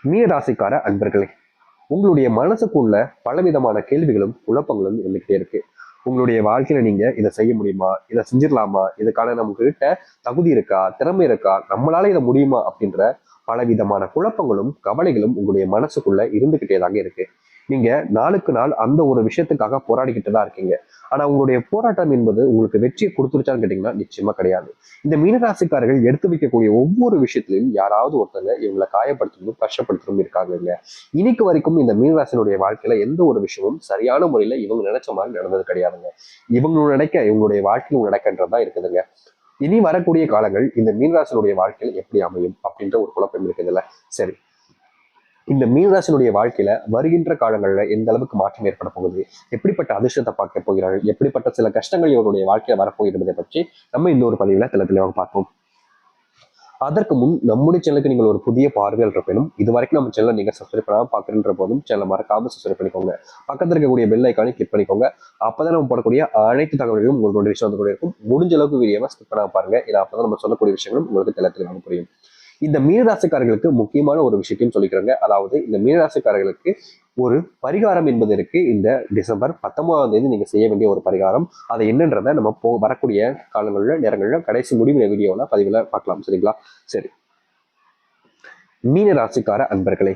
மீன ராசிக்கார அன்பர்களே, உங்களுடைய மனசுக்குள்ள பலவிதமான கேள்விகளும் குழப்பங்களும் இருந்துகிட்டே இருக்கு. உங்களுடைய வாழ்க்கையில நீங்க இதை செய்ய முடியுமா, இதை செஞ்சிடலாமா, இதுக்கான நமக்கு கிட்ட தகுதி இருக்கா, திறமை இருக்கா, நம்மளால இதை முடியுமா அப்படின்ற பலவிதமான குழப்பங்களும் கவலைகளும் உங்களுடைய மனசுக்குள்ள இருந்துகிட்டேதாங்க இருக்கு. நீங்க நாளுக்கு நாள் அந்த ஒரு விஷயத்துக்காக போராடிக்கிட்டு தான் இருக்கீங்க. ஆனா உங்களுடைய போராட்டம் என்பது உங்களுக்கு வெற்றியை கொடுத்துருச்சான்னு கேட்டீங்கன்னா நிச்சயமா கிடையாது. இந்த மீனராசிக்காரர்கள் எடுத்து வைக்கக்கூடிய ஒவ்வொரு விஷயத்திலையும் யாராவது ஒருத்தங்க இவங்களை காயப்படுத்தணும், கஷ்டப்படுத்தணும் இருக்காங்க. இன்னைக்கு வரைக்கும் இந்த மீனராசினுடைய வாழ்க்கையில எந்த ஒரு விஷயமும் சரியான முறையில இவங்க நினைச்ச மாதிரி நடந்தது கிடையாதுங்க. இவங்களும் நினைக்க இவங்களுடைய வாழ்க்கையும் நடக்கின்றதா இருக்குதுங்க. இனி வரக்கூடிய காலங்கள் இந்த மீனராசினுடைய வாழ்க்கையில எப்படி அமையும் அப்படின்ற ஒரு குழப்பம் இருக்குதுல்ல. சரி, இந்த மீனராசினுடைய வாழ்க்கையில வருகின்ற காலங்கள்ல எந்த அளவுக்கு மாற்றம் ஏற்பட போகுது, எப்படிப்பட்ட அதிர்ஷ்டத்தை பார்க்க போகிறார்கள், எப்படிப்பட்ட சில கஷ்டங்கள் இவருடைய வாழ்க்கையில வரப்போகிறதை பற்றி நம்ம இந்த ஒரு பதிவுல தெளிவாக பார்ப்போம். அதற்கு முன் நம்முடைய சேனலுக்கு நீங்கள் ஒரு புதிய பார்வையாளர் இருப்பினும் இது வரைக்கும் நம்ம சேனலை நீங்க சப்ஸ்கிரைப் பண்ணாம பாக்குற போதும் சேனலை மறக்காம சப்ஸ்கிரைப் பண்ணிக்கோங்க. பக்கத்தில் இருக்கக்கூடிய பெல் ஐக்கானை கிளிக் பண்ணிக்கோங்க. அப்பதான் நம்ம போடக்கூடிய அனைத்து தகவல்களும் உங்களுக்கு விஷயம் வந்து இருக்கும். முடிஞ்ச அளவுக்கு வீடியோவை ஸ்கிப் பண்ணாம பாருங்க. ஏன்னா அப்பதான் நம்ம சொல்லக்கூடிய விஷயங்களும் உங்களுக்கு தெளிவாக புரியும். இந்த மீனராசிக்காரர்களுக்கு முக்கியமான ஒரு விஷயத்தையும் சொல்லிக்கிறாங்க. அதாவது இந்த மீனராசிக்காரர்களுக்கு ஒரு பரிகாரம் என்பது இருக்கு. இந்த டிசம்பர் 19ஆம் தேதி நீங்க செய்ய வேண்டிய ஒரு பரிகாரம். அதை என்னன்றதை நம்ம வரக்கூடிய காலங்களில் நேரங்களில் கடைசி முடிவு வீடியோல பதிவுல பார்க்கலாம். சரிங்களா? சரி, மீன ராசிக்கார அன்பர்களே,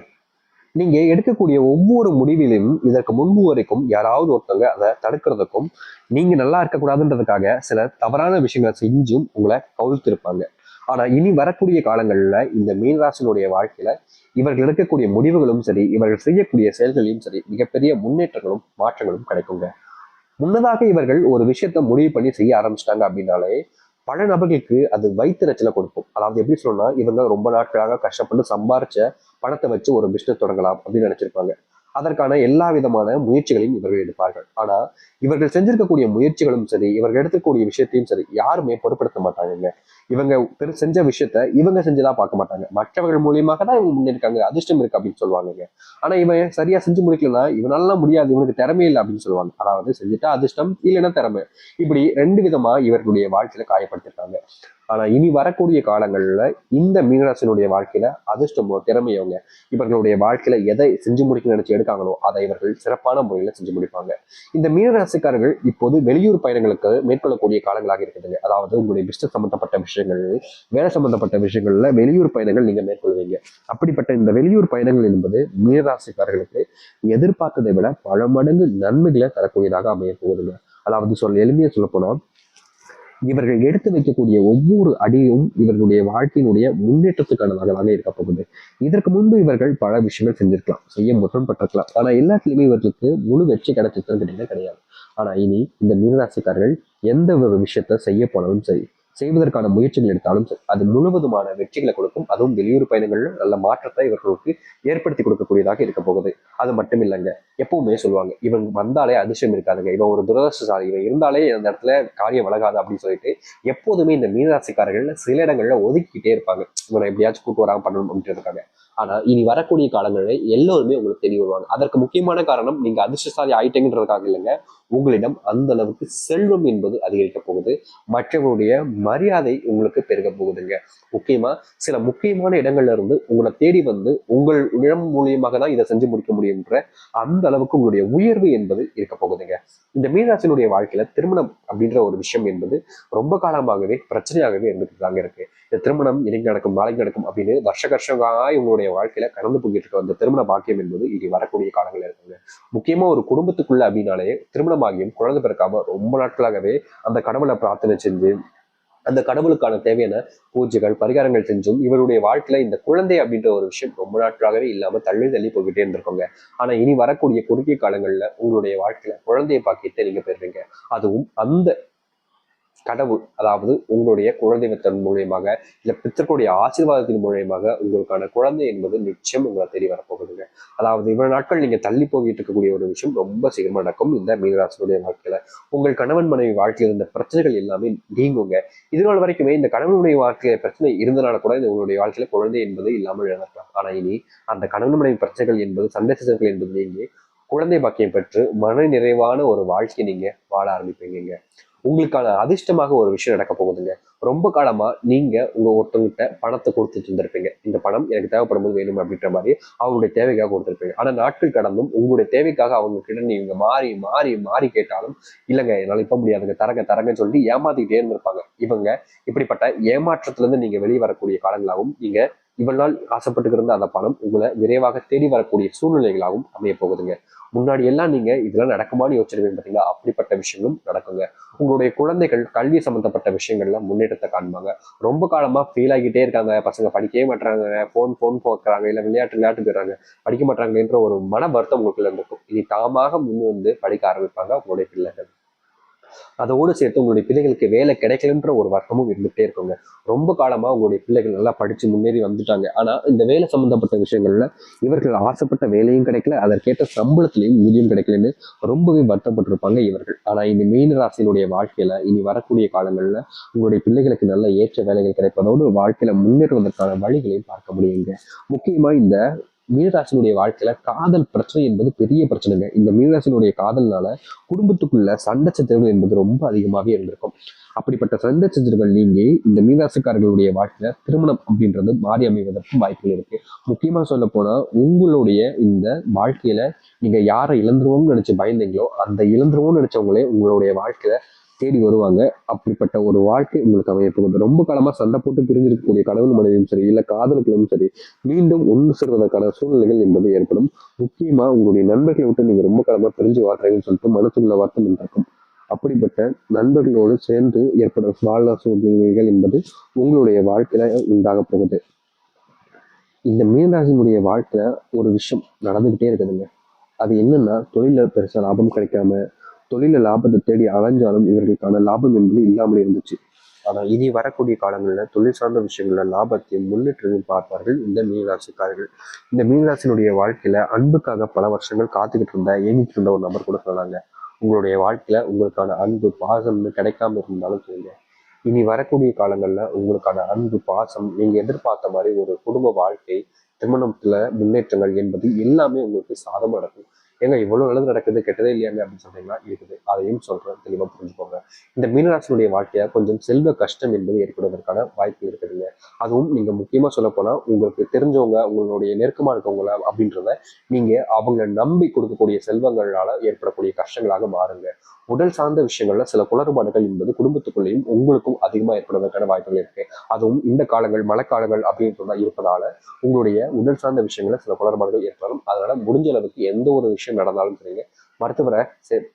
நீங்க எடுக்கக்கூடிய ஒவ்வொரு முடிவிலும் இதற்கு முன்பு வரைக்கும் யாராவது ஒருத்தவங்க அதை தடுக்கிறதுக்கும் நீங்க நல்லா இருக்கக்கூடாதுன்றதுக்காக சில தவறான விஷயங்களை செஞ்சும் உங்களை கவுழ்த்திருப்பாங்க. ஆனா இனி வரக்கூடிய காலங்கள்ல இந்த மீனராசினுடைய வாழ்க்கையில இவர்கள் எடுக்கக்கூடிய முடிவுகளும் சரி, இவர்கள் செய்யக்கூடிய செயல்களையும் சரி, மிகப்பெரிய முன்னேற்றங்களும் மாற்றங்களும் கிடைக்குங்க. முன்னதாக இவர்கள் ஒரு விஷயத்த முடிவு பண்ணி செய்ய ஆரம்பிச்சிட்டாங்க அப்படின்னாலே பல நபர்களுக்கு அது வயிற்றுச்சலை கொடுக்கும். அதாவது எப்படி சொல்லணும்னா, இவங்க ரொம்ப நாட்களாக கஷ்டப்பட்டு சம்பாரிச்ச பணத்தை வச்சு ஒரு பிசினஸ் தொடங்கலாம் அப்படின்னு நினைச்சிருப்பாங்க. அதற்கான எல்லா விதமான முயற்சிகளையும் இவர்கள் எடுப்பார்கள். ஆனா இவர்கள் செஞ்சிருக்கக்கூடிய முயற்சிகளும் சரி, இவர்கள் எடுக்கக்கூடிய விஷயத்தையும் சரி யாருமே பொருட்படுத்த மாட்டாங்க. இவங்க செஞ்ச விஷயத்த இவங்க செஞ்சுதா பார்க்க மாட்டாங்க. மற்றவர்கள் மூலியமாக தான் இவங்க முன்னேற்காங்க, அதிர்ஷ்டம் இருக்கு அப்படின்னு சொல்லுவாங்க. ஆனா இவன் சரியா செஞ்சு முடிக்கலன்னா இவனால முடியாது, இவனுக்கு திறமை இல்லை அப்படின்னு சொல்லுவாங்க. அதாவது செஞ்சுட்டா அதிர்ஷ்டம், இல்லைன்னா திறமை. இப்படி ரெண்டு விதமா இவர்களுடைய வாழ்க்கையில காயப்படுத்திருக்காங்க. ஆனா இனி வரக்கூடிய காலங்கள்ல இந்த மீனராசினுடைய வாழ்க்கையில அதிர்ஷ்டமோ திறமையோங்க இவர்களுடைய வாழ்க்கையில எதை செஞ்சு முடிக்கணும்னு நினைச்சு எடுக்காங்களோ அதை இவர்கள் சிறப்பான முறையில செஞ்சு முடிப்பாங்க. இந்த மீனராசிக்காரர்கள் இப்போது வெளியூர் பயணங்களுக்கு மேற்கொள்ளக்கூடிய காலங்களாக இருக்குதுங்க. அதாவது உங்களுடைய பிசினஸ் சம்பந்தப்பட்ட விஷயங்கள், வேலை சம்பந்தப்பட்ட விஷயங்கள்ல வெளியூர் பயணங்கள் நீங்க மேற்கொள்வீங்க. அப்படிப்பட்ட இந்த வெளியூர் பயணங்கள் என்பது மீனராசிக்காரர்களுக்கு எதிர்பார்த்ததை விட பல மடங்கு நன்மைகளை தரக்கூடியதாக அமைய போகுதுங்க. அதாவது எளிமையா சொல்ல போனா, இவர்கள் எடுத்து வைக்கக்கூடிய ஒவ்வொரு அடியும் இவர்களுடைய வாழ்க்கையினுடைய முன்னேற்றத்துக்கானதாக இருக்க போகுது. இதற்கு முன்பு இவர்கள் பல விஷயங்கள் செஞ்சிருக்கலாம், செய்ய முரண்பட்டிருக்கலாம். ஆனா எல்லாத்துலயுமே இவர்களுக்கு முழு வெற்றி கிடைச்சிருக்குன்னு கேட்டீங்கன்னா கிடையாது. ஆனா இனி இந்த மீனராசிக்காரர்கள் எந்த ஒரு விஷயத்த செய்ய போனாலும் சரி, செய்வதற்கான முயற்சிகள் எடுத்தாலும் சரி, அது முழுவதுமான வெற்றிகளை கொடுக்கும். அதுவும் வெளியூர் பயணங்கள்ல நல்ல மாற்றத்தை இவர்களுக்கு ஏற்படுத்தி கொடுக்கக்கூடியதாக இருக்க போகுது. அது மட்டும் இல்லைங்க, எப்பவுமே சொல்லுவாங்க இவன் வந்தாலே அதிர்ஷ்டம் இருக்காதுங்க, இவன் ஒரு துரதிருஷ்டசாலி, இவன் இருந்தாலே அந்த இடத்துல காரியம் வழங்காது அப்படின்னு சொல்லிட்டு எப்போதுமே இந்த மீனராசிக்காரர்கள் சில இடங்கள்ல ஒதுக்கிட்டே இருப்பாங்க. இவனை எப்படியாச்சும் கூட்டு வராம பண்ணணும் அப்படின்றதுக்காக. ஆனா இனி வரக்கூடிய காலங்களில் எல்லோருமே உங்களுக்கு தெரிய வருவாங்க. அதற்கு முக்கியமான காரணம் நீங்க அதிர்ஷ்டசாலி ஆயிட்டேங்கிறதுக்காக இல்லைங்க, உங்களிடம் அந்த அளவுக்கு செல்வம் என்பது அதிகரிக்க போகுது. மற்றவருடைய மரியாதை உங்களுக்கு பெருக போகுதுங்க. முக்கியமா சில முக்கியமான இடங்கள்ல இருந்து உங்களை தேடி வந்து உங்கள் இடம் மூலியமாக தான் இதை செஞ்சு முடிக்க முடியும்ன்ற அந்த அளவுக்கு உங்களுடைய உயர்வு என்பது இருக்க போகுதுங்க. இந்த மீனராசினுடைய வாழ்க்கையில திருமணம் அப்படின்ற ஒரு விஷயம் என்பது ரொம்ப காலமாகவே பிரச்சனையாகவே இருந்துட்டு தாங்க இருக்கு. இந்த திருமணம் இன்னைக்கு நடக்கும் நாளைக்கு நடக்கும் அப்படின்னு வருஷமாக இவங்களுடைய வாழ்க்கையில கடந்து போய்கிட்டு இருக்க அந்த திருமண பாக்கியம் என்பது இனி வரக்கூடிய காலங்கள் இருக்குங்க. முக்கியமா ஒரு குடும்பத்துக்குள்ள அப்படின்னாலே திருமணமாகியும் குழந்தை பிறக்காம ரொம்ப நாட்களாகவே அந்த கடவுளை பிரார்த்தனை செஞ்சு அந்த கடவுளுக்கான தேவையான பூஜைகள் பரிகாரங்கள் செஞ்சும் இவருடைய வாழ்க்கையில இந்த குழந்தை அப்படின்ற ஒரு விஷயம் ரொம்ப நாட்களாகவே இல்லாம தள்ளி தள்ளி போய்கிட்டே இருந்திருக்கோங்க. ஆனா இனி வரக்கூடிய குறுகிய காலங்கள்ல உங்களுடைய வாழ்க்கையில குழந்தைய பாக்கியத்தை நீங்க பெறுவீங்க. அதுவும் அந்த கடவுள், அதாவது உங்களுடைய குழந்தைத்தன் மூலியமாக இல்ல பித்தர்களுடைய ஆசீர்வாதத்தின் மூலியமாக உங்களுக்கான குழந்தை என்பது நிச்சயம் உங்களை தேடி வரப்போகுதுங்க. அதாவது இவ்வளவு நாட்கள் நீங்க தள்ளி போகிட்டு இருக்கக்கூடிய ஒரு விஷயம் ரொம்ப சீக்கிரமா நடக்கும் இந்த மீனராசினுடைய வாழ்க்கையில. உங்கள் கணவன் மனைவி வாழ்க்கையில் இருந்த பிரச்சனைகள் எல்லாமே நீங்குங்க. இதுநாள் வரைக்குமே இந்த கணவனுடைய வாழ்க்கையில பிரச்சனை இருந்தனால கூட இந்த உங்களுடைய வாழ்க்கையில குழந்தை என்பது இல்லாமல் இழந்திருக்கலாம். ஆனா இனி அந்த கணவன் மனைவி பிரச்சனைகள் என்பது சண்டை சச்சரவுகள் என்பது நீங்கி குழந்தை பாக்கியம் பெற்று மன நிறைவான ஒரு வாழ்க்கையை நீங்க வாழ ஆரம்பிப்பீங்க. உங்களுக்கான அதிர்ஷ்டமாக ஒரு விஷயம் நடக்க போகுதுங்க. ரொம்ப காலமா நீங்க உங்க ஒருத்தவங்கிட்ட பணத்தை கொடுத்துட்டு இருந்திருப்பீங்க. இந்த பணம் எனக்கு தேவைப்படும் போது வேணும் அப்படின்ற மாதிரி அவங்களுடைய தேவைக்காக கொடுத்துருப்பீங்க. ஆனா நாட்கள் கடந்தும் உங்களுடைய தேவைக்காக அவங்க கிட்ட நீங்க மாறி மாறி மாறி கேட்டாலும் இல்லைங்க என்னால இப்ப முடியாதுங்க, தரங்க தரங்கன்னு சொல்லி ஏமாத்திக்கிட்டே இருந்திருப்பாங்க. இவங்க இப்படிப்பட்ட ஏமாற்றத்துல இருந்து நீங்க வெளியே வரக்கூடிய காலங்களாகவும், நீங்க இவ்வளவு நாள் ஆசைப்பட்டு இருந்த அந்த பணம் உங்களை விரைவாக தேடி வரக்கூடிய சூழ்நிலைகளாகவும் அமைய போகுதுங்க. முன்னாடி எல்லாம் நீங்க இதெல்லாம் நடக்குமான்னு யோசிச்சிருவீங்க பாத்தீங்களா, அப்படிப்பட்ட விஷயங்களும் நடக்குங்க. உங்களுடைய குழந்தைகள் கல்வி சம்பந்தப்பட்ட விஷயங்கள்ல முன்னேற்றத்தை காண்பாங்க. ரொம்ப காலமா ஃபெயில் ஆகிட்டே இருக்காங்க, பசங்க படிக்கவே மாட்டாங்க, போன் போக்குறாங்க, இல்ல விளையாட்டு போயிடுறாங்க, படிக்க மாட்டாங்கன்ற ஒரு மன வருத்தம் உங்களுக்குள்ள இருக்கும். இனி தாமாக முன் வந்து படிக்க ஆரம்பிப்பாங்க உங்களுடைய பிள்ளைகள். அதோடு சேர்த்து உங்களுடைய பிள்ளைகளுக்கு வேலை கிடைக்கலன்ற ஒரு வருத்தமும் இருந்துகிட்டே இருக்குங்க. ரொம்ப காலமா உங்களுடைய பிள்ளைகள் நல்லா படிச்சு முன்னேறி வந்துட்டாங்க, ஆனா இந்த வேலை சம்பந்தப்பட்ட விஷயங்கள்ல இவர்கள் ஆசைப்பட்ட வேலையும் கிடைக்கல, அதற்கேற்ற சம்பளத்திலையும் ஊதியம் கிடைக்கலன்னு ரொம்பவே வருத்தப்பட்டிருப்பாங்க இவர்கள். ஆனா இந்த மீன ராசியினுடைய வாழ்க்கையில இனி வரக்கூடிய காலங்கள்ல உங்களுடைய பிள்ளைகளுக்கு நல்ல ஏற்ற வேலைகள் கிடைப்பதோடு வாழ்க்கையில முன்னேறுவதற்கான வழிகளையும் பார்க்க முடியுங்க. முக்கியமா இந்த மீனராசினுடைய வாழ்க்கையில காதல் பிரச்சனை என்பது பெரிய பிரச்சனைங்க. இந்த மீனராசினுடைய காதல்னால குடும்பத்துக்குள்ள சண்டை சச்சரவுகள் என்பது ரொம்ப அதிகமாகவே இருந்திருக்கும். அப்படிப்பட்ட சண்டை சச்சரவுகள் நீங்கி இந்த மீனராசிக்காரர்களுடைய வாழ்க்கையில திருமணம் அப்படின்றது மாறி அமைவதற்கும் வாய்ப்புகள் இருக்கு. முக்கியமா சொல்ல போனா உங்களுடைய இந்த வாழ்க்கையில நீங்க யாரை இழந்துருவோம்னு நினைச்சு பயந்தீங்களோ அந்த இழந்துருவோம்னு நினைச்சவங்களே உங்களுடைய வாழ்க்கையில தேடி வருவாங்க. அப்படிப்பட்ட ஒரு வாழ்க்கை உங்களுக்கு அமைய போகுது. ரொம்ப காலமா சண்டை போட்டு பிரிஞ்சிருக்கக்கூடிய கணவன் மனைவியும் சரி, இல்ல காதலுக்கும் சரி, மீண்டும் ஒன்று சேர்வதற்கான சூழ்நிலைகள் என்பது ஏற்படும். முக்கியமா உங்களுடைய நண்பர்களை விட்டு நீங்க ரொம்ப காலமா பிரிஞ்சு வாழ்றீங்கன்னு சொல்லிட்டு மனசுக்குள்ள வருத்தம் உண்டாக்கும். அப்படிப்பட்ட நண்பர்களோடு சேர்ந்து ஏற்படும் வாழ்நாள் சூழ்நிலைகள் என்பது உங்களுடைய வாழ்க்கையில உண்டாக போகுது. இந்த மீனராசினுடைய வாழ்க்கையில ஒரு விஷயம் நடந்துகிட்டே இருக்குதுங்க. அது என்னன்னா, தொழில பெருசா லாபம் கிடைக்காம, தொழில லாபத்தை தேடி அலைஞ்சாலும் இவர்களுக்கான லாபம் என்பது இல்லாமல் இருந்துச்சு. ஆனா இனி வரக்கூடிய காலங்களில் தொழில் சார்ந்த விஷயங்கள்ல லாபத்தையும் முன்னேற்றத்தையும் பார்ப்பார்கள் இந்த மீனராசிக்காரர்கள். இந்த மீனராசினுடைய வாழ்க்கையில அன்புக்காக பல வருஷங்கள் காத்துக்கிட்டு இருந்த ஏங்கிட்டு இருந்த ஒரு நபர் கூட சொன்னாங்க. உங்களுடைய வாழ்க்கையில உங்களுக்கான அன்பு பாசம் கிடைக்காம இருந்தாலும் சொல்லுங்க, இனி வரக்கூடிய காலங்கள்ல உங்களுக்கான அன்பு பாசம் நீங்க எதிர்பார்த்த மாதிரி ஒரு குடும்ப வாழ்க்கை, திருமணத்துல முன்னேற்றங்கள் என்பது எல்லாமே உங்களுக்கு சாதமா நடக்கும். ஏங்க இவ்வளவு நல்லது நடக்குது, கெட்டதே இல்லையாங்க அப்படின்னு சொல்றீங்களா? இருக்குது, அதையும் சொல்றேன், தெளிவா புரிஞ்சுக்கோங்க. இந்த மீனராசினுடைய வாழ்க்கையா கொஞ்சம் செல்வ கஷ்டம் என்பது ஏற்படுவதற்கான வாய்ப்பு இருக்குதுங்க. அதுவும் நீங்க முக்கியமா சொல்ல போனா உங்களுக்கு தெரிஞ்சவங்க, உங்களுடைய நெருக்கமா இருக்கவங்கள அப்படின்றத நீங்க அவங்க நம்பி கொடுக்கக்கூடிய செல்வங்களால ஏற்படக்கூடிய கஷ்டங்களாக மாறுங்க. உடல் சார்ந்த விஷயங்கள்ல சில குளறுபாடுகள் என்பது குடும்பத்துக்குள்ளேயும் உங்களுக்கும் அதிகமா ஏற்படுவதற்கான வாய்ப்புகள் இருக்கு. அதுவும் இந்த காலங்கள் மழைக்காலங்கள் அப்படின்னு சொன்னா இருப்பதால உங்களுடைய உடல் சார்ந்த விஷயங்கள சில குளறுபாடுகள் ஏற்படும். அதனால முடிஞ்ச அளவுக்கு எந்த ஒரு விஷயம் நடந்தாலும் சரிங்க, மருத்துவரை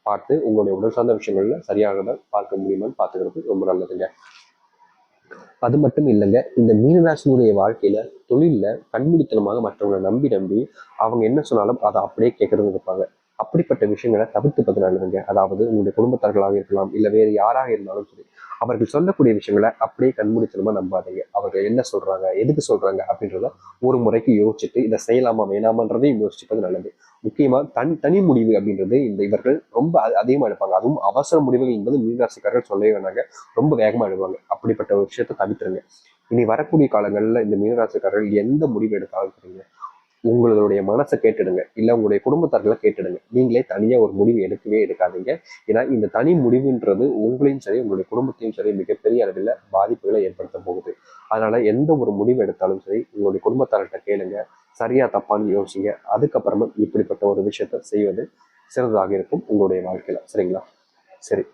பார்த்து உங்களுடைய உடல் சார்ந்த விஷயங்கள்ல சரியாக பார்க்க முடியுமான்னு பார்த்துக்கிறது ரொம்ப நல்லதுங்க. அது மட்டும் இல்லைங்க, இந்த மீனராசினுடைய வாழ்க்கையில தொழில்ல கண்மூடித்தனமாக மற்றவங்களை நம்பி நம்பி அவங்க என்ன சொன்னாலும் அதை அப்படியே கேட்கறது இருப்பாங்க. அப்படிப்பட்ட விஷயங்களை தவிர்த்துப்பது நல்லதுங்க. அதாவது உங்களுடைய குடும்பத்தார்களாக இருக்கலாம், இல்ல வேறு யாராக இருந்தாலும் சரி, அவர்கள் சொல்லக்கூடிய விஷயங்களை அப்படியே கண்மூடித்தனமா நம்பாதீங்க. அவர்கள் என்ன சொல்றாங்க, எதுக்கு சொல்றாங்க அப்படின்றத ஒரு முறைக்கு யோசிச்சுட்டு இதை செய்யலாமா வேணாமன்றதையும் யோசிச்சுப்பது நல்லது. முக்கியமா தனி முடிவு அப்படின்றது இந்த இவர்கள் ரொம்ப அதிகமா எடுப்பாங்க. அதுவும் அவசர முடிவுகள் என்பது மீனராசிக்காரர்கள் சொல்லவே வேணாங்க, ரொம்ப வேகமா எடுப்பாங்க. அப்படிப்பட்ட ஒரு விஷயத்தை தவிர்த்துருங்க. இனி வரக்கூடிய காலங்கள்ல இந்த மீனராசிக்காரர்கள் எந்த முடிவு எடுத்தாலும் சரிங்க, உங்களுடைய மனசை கேட்டுடுங்க, இல்ல உங்களுடைய குடும்பத்தார்களை கேட்டுடுங்க. நீங்களே தனியா ஒரு முடிவு எடுக்கவே எடுக்காதீங்க. ஏன்னா இந்த தனி முடிவுன்றது உங்களையும் சரி உங்களுடைய குடும்பத்தையும் சரி மிகப்பெரிய அளவில் பாதிப்புகளை ஏற்படுத்த போகுது. அதனால எந்த ஒரு முடிவு எடுத்தாலும் சரி உங்களுடைய குடும்பத்தார்கிட்ட கேளுங்க, சரியா தப்பான்னு யோசிங்க. அதுக்கப்புறமா இப்படிப்பட்ட ஒரு விஷயத்த செய்வது சிறந்ததாக இருக்கும் உங்களுடைய வாழ்க்கையில. சரிங்களா? சரி,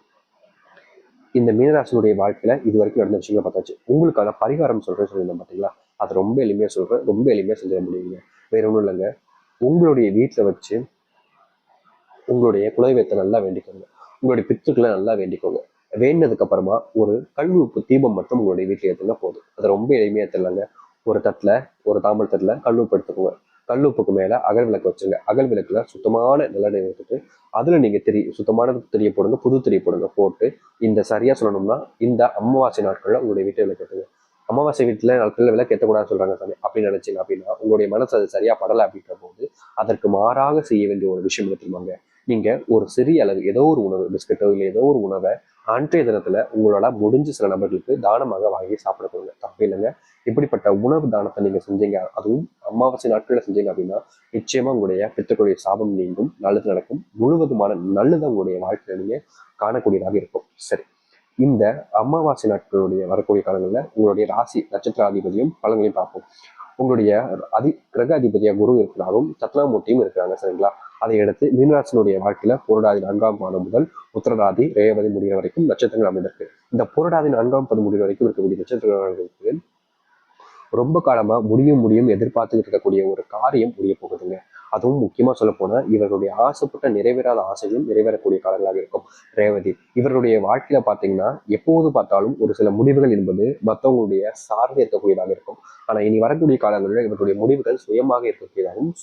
இந்த மீனராசினுடைய வாழ்க்கையில இது வரைக்கும் நடந்த விஷயங்களை பார்த்தாச்சு. உங்களுக்கான பரிகாரம் சொல்றேன்னு சொல்லியிருந்தேன் பார்த்தீங்களா, அது ரொம்ப எளிமையா சொல்றேன், ரொம்ப எளிமையா செஞ்சிட முடியுங்க. வேற ஒன்றும் இல்லைங்க, உங்களுடைய வீட்டில் வச்சு உங்களுடைய குலதெய்வத்தை நல்லா வேண்டிக்கோங்க, உங்களுடைய பித்துக்களை நல்லா வேண்டிக்கோங்க. வேண்டினதுக்கு அப்புறமா ஒரு கல் உப்பு தீபம் மட்டும் உங்களுடைய வீட்டில் ஏற்றுங்க போதும். அது ரொம்ப எளிமையா தெரியலங்க. ஒரு தட்டுல, ஒரு தாம்பல் தட்டுல கல் உப்பு எடுத்துக்கோங்க. கல் உப்புக்கு மேல அகல் விளக்கு வச்சுங்க. அகல் விளக்குல சுத்தமான நல்லெண்ணெய் எடுத்துட்டு அதுல நீங்க சுத்தமான திரிய போடுங்க, புது திரிய போடுங்க. போட்டு இந்த சரியா சொல்லணும்னா இந்த அமாவாசை நாட்கள்ல உங்களுடைய வீட்டை விளக்கு. அமாவாசை வீட்டுல நாட்கள்ல விளக்கு ஏற்றக்கூடாதுன்னு சொல்றாங்க சாமி அப்படின்னு நினைச்சீங்க அப்படின்னா உங்களுடைய மனசு அது சரியா படலை அப்படின்ற போது அதற்கு மாறாக செய்ய வேண்டிய ஒரு விஷயம் எடுத்துருவாங்க. நீங்க ஒரு சிறிய அளவு ஏதோ ஒரு உணவு, பிஸ்கட்டோ இல்லை ஏதோ ஒரு உணவை அன்றைய தினத்துல உங்களால முடிஞ்ச சில நபர்களுக்கு தானமாக வாங்கி சாப்பிட கொடுங்க, தப்பு இல்லைங்க. இப்படிப்பட்ட உணவு தானத்தை நீங்க செஞ்சீங்க, அதுவும் அமாவாசை நாட்கள்ல செஞ்சீங்க அப்படின்னா நிச்சயமா உங்களுடைய பித்தர்களுடைய சாபம் நீங்கும், நல்லது நடக்கும், முழுவதுமான நல்லதை உங்களுடைய வாழ்க்கையில நீங்க காணக்கூடியதாக இருக்கும். சரி, இந்த அமாவாசை நாட்களுடைய வரக்கூடிய காலங்களில் உங்களுடைய ராசி நட்சத்திராதிபதியும் பலன்களையும் பார்ப்போம். உங்களுடைய கிரக அதிபதியா குரு இருக்கிறாரும் சத்னாமூர்த்தியும் இருக்கிறாங்க, சரிங்களா? அதை எடுத்து மீனராசினுடைய வாழ்க்கையில புரட்டாதி 4ஆம் பாதம் முதல் உத்திரடாதி ரேவதி முடிகிற வரைக்கும் நட்சத்திரங்கள் அமைந்திருக்கு. இந்த புரட்டாதி 4ஆம் பாதம் முடிகிற வரைக்கும் இருக்கக்கூடிய நட்சத்திரங்களுக்கு ரொம்ப காலமா முடியும் எதிர்பார்த்துக்கிட்டு இருக்கக்கூடிய ஒரு காரியம் முடிய போகுதுங்க. அதுவும் முக்கியமா சொல்ல போனா இவர்களுடைய ஆசைப்பட்ட நிறைவேறாத ஆசையும் நிறைவேறக்கூடிய காலங்களாக இருக்கும். ரேவதி இவருடைய வாழ்க்கையில பாத்தீங்கன்னா எப்போது பார்த்தாலும் ஒரு சில முடிவுகள் என்பது மற்றவங்களுடைய சார்ந்து இருக்கக்கூடியதாக இருக்கும். ஆனா இனி வரக்கூடிய காலங்களில் இவருடைய முடிவுகள் சுயமாக இருக்கக்கூடியதாகவும்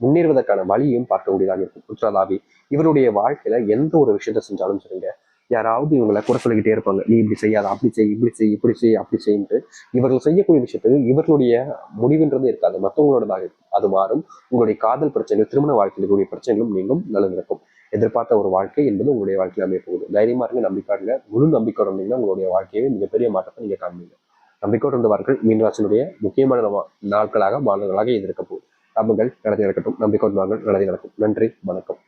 முன்னேறுவதற்கான வழியும் பார்க்கக்கூடியதாக இருக்கும். உத்திரதாவி இவருடைய வாழ்க்கையில எந்த ஒரு விஷயத்த செஞ்சாலும் சரிங்க, யாராவது இவங்களை குறை சொல்லிக்கிட்டே இருப்பாங்க. நீ இப்படி செய்யாத, அப்படி செய், இப்படி செய், இப்படி செய், அப்படி செய்யிட்டு இவர்கள் செய்யக்கூடிய விஷயத்துக்கு இவர்களுடைய முடிவுன்றது இருக்காது, மற்றவங்களோடதாக இருக்கும். அது மாறும். உங்களுடைய காதல் பிரச்சனைகள், திருமண வாழ்க்கையில் இருக்கக்கூடிய பிரச்சனைகளும் நீங்கும், நல்லது. எதிர்பார்த்த ஒரு வாழ்க்கை என்பது உங்களுடைய வாழ்க்கையில் அமைய போகுது. தைரியமா இருங்க, நம்பிக்கையாடுங்க. முழு நம்பிக்கையோட இருந்தீங்கன்னா உங்களுடைய வாழ்க்கையை மிகப்பெரிய மாற்றத்தை நீங்க காண்பீங்க. நம்பிக்கையோடு இருந்தவர்கள் மீனராசினுடைய முக்கியமான நாட்களாக மாதங்களாக இது இருக்க போகுது. நம்புங்கள், நடத்தி நடக்கட்டும். நம்பிக்கையோடு நல்லது நடக்கும். நன்றி, வணக்கம்.